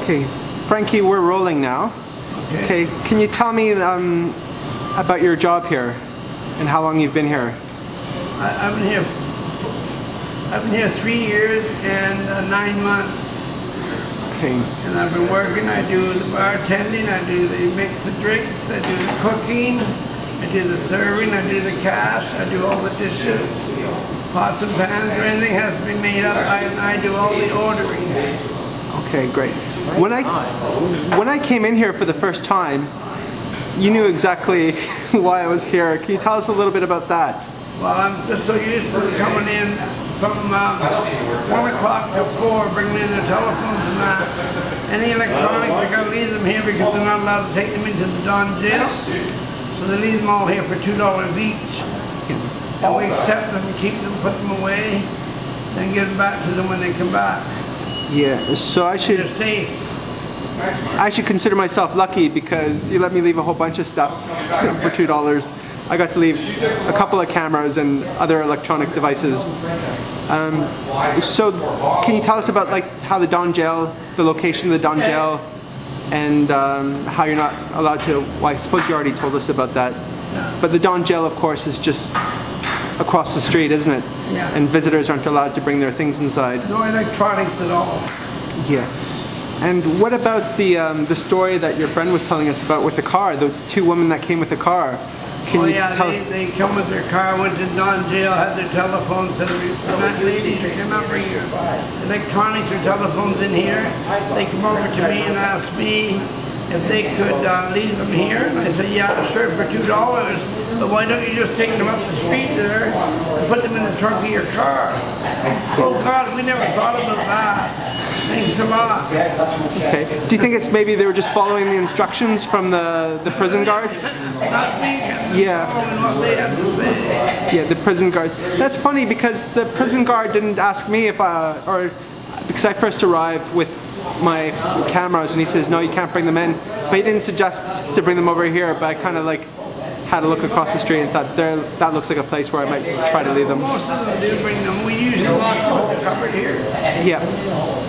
Okay, Frankie, we're rolling now. Okay, can you tell me about your job here and how long you've been here? I've been here 3 years and 9 months. Okay. And I've been working. I do the bartending, I do the mix of drinks, I do the cooking, I do the serving, I do the cash, I do all the dishes, pots and pans, or anything has to be made up. I do all the ordering. Okay, great. When I came in here for the first time, you knew exactly why I was here. Can you tell us a little bit about that? Well, I'm just so used to coming in from 1 o'clock to 4, bringing in the telephones and that. Any electronics, I gotta leave them here because they're not allowed to take them into the Don jail. So they leave them all here for $2 each. And we accept them, keep them, put them away, then give them back to them when they come back. Yeah, so I should consider myself lucky because you let me leave a whole bunch of stuff for $2. I got to leave a couple of cameras and other electronic devices. So can you tell us about like how the Don jail, the location of the Don jail, and how you're not allowed to, well, I suppose you already told us about that. But the Don jail, of course, is just across the street, isn't it? Yeah. And visitors aren't allowed to bring their things inside. No electronics at all. Yeah. And what about the story that your friend was telling us about with the car, the 2 women that came with the car? Can you tell us? They come with their car, went to Don jail, had their telephones, said, ladies, you cannot bring your electronics or telephones in here. They come over to me and ask me if they could leave them here. And I said, yeah, sure, for $2. But why don't you just take them up the street there and put them in the trunk of your car? Oh God, we never thought about that. Thanks a lot. Okay. Do you think it's maybe they were just following the instructions from the prison guard? Not thinking. Yeah. Following what they had to say. Yeah, the prison guard. That's funny because the prison guard didn't ask me if because I first arrived with my cameras and he says, no, you can't bring them in. But he didn't suggest to bring them over here, but I kind of like had a look across the street and thought, that looks like a place where I might try to leave them. Most of them do bring them. We usually lock them in the cupboard here. Yeah.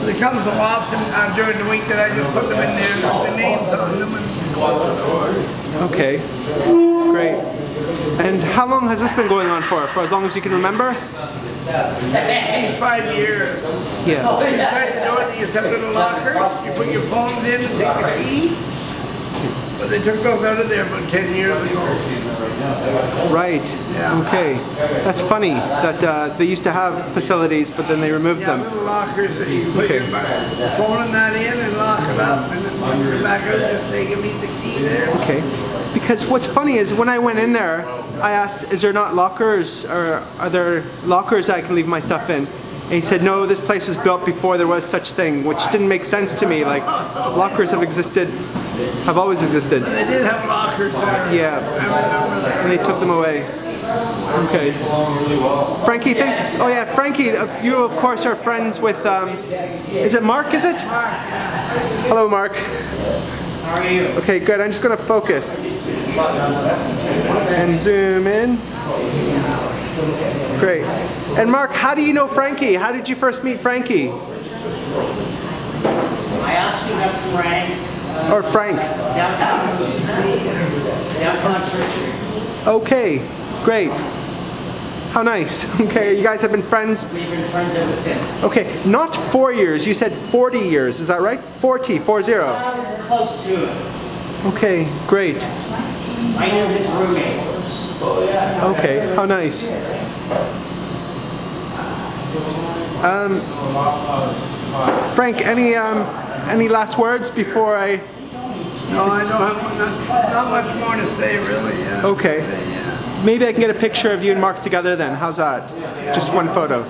They come so often during the week that I just put them in there and put the names on them and close the door. Okay. Great. And how long has this been going on for? For as long as you can remember? At least 5 years. Yeah. Inside the door, they used to have little lockers. You put your phones in and take the key. But they took those out of there about 10 years ago. Right. Yeah. Okay. That's funny that they used to have facilities, but then they removed them. Little lockers that you put your phone in that in and lock it up, and then when you're back out, just take and leave the key there. Okay. Because what's funny is when I went in there, I asked, is there not lockers, or are there lockers that I can leave my stuff in? And he said, no, this place was built before there was such thing, which didn't make sense to me. Like, lockers have always existed. They did have lockers there. Yeah. I remember that. And they took them away. Okay. Frankie, thanks. Oh yeah, Frankie, you of course are friends with, is it Mark, is it? Hello, Mark. How are you? Okay, good. I'm just going to focus. And zoom in. Great. And Mark, how do you know Frankie? How did you first meet Frankie? I actually met Frank. Or Frank. Downtown Church Street. Okay, great. How nice. Okay, you guys have been friends? We've been friends ever since. Okay, not 4 years. You said 40 years. Is that right? 40. Close to it. Okay, great. I knew his roommate. Okay, how nice. Frank, any last words before I? No, I don't have not much more to say really. Yeah. Okay. Yeah. Maybe I can get a picture of you and Mark together then. How's that? Just one photo.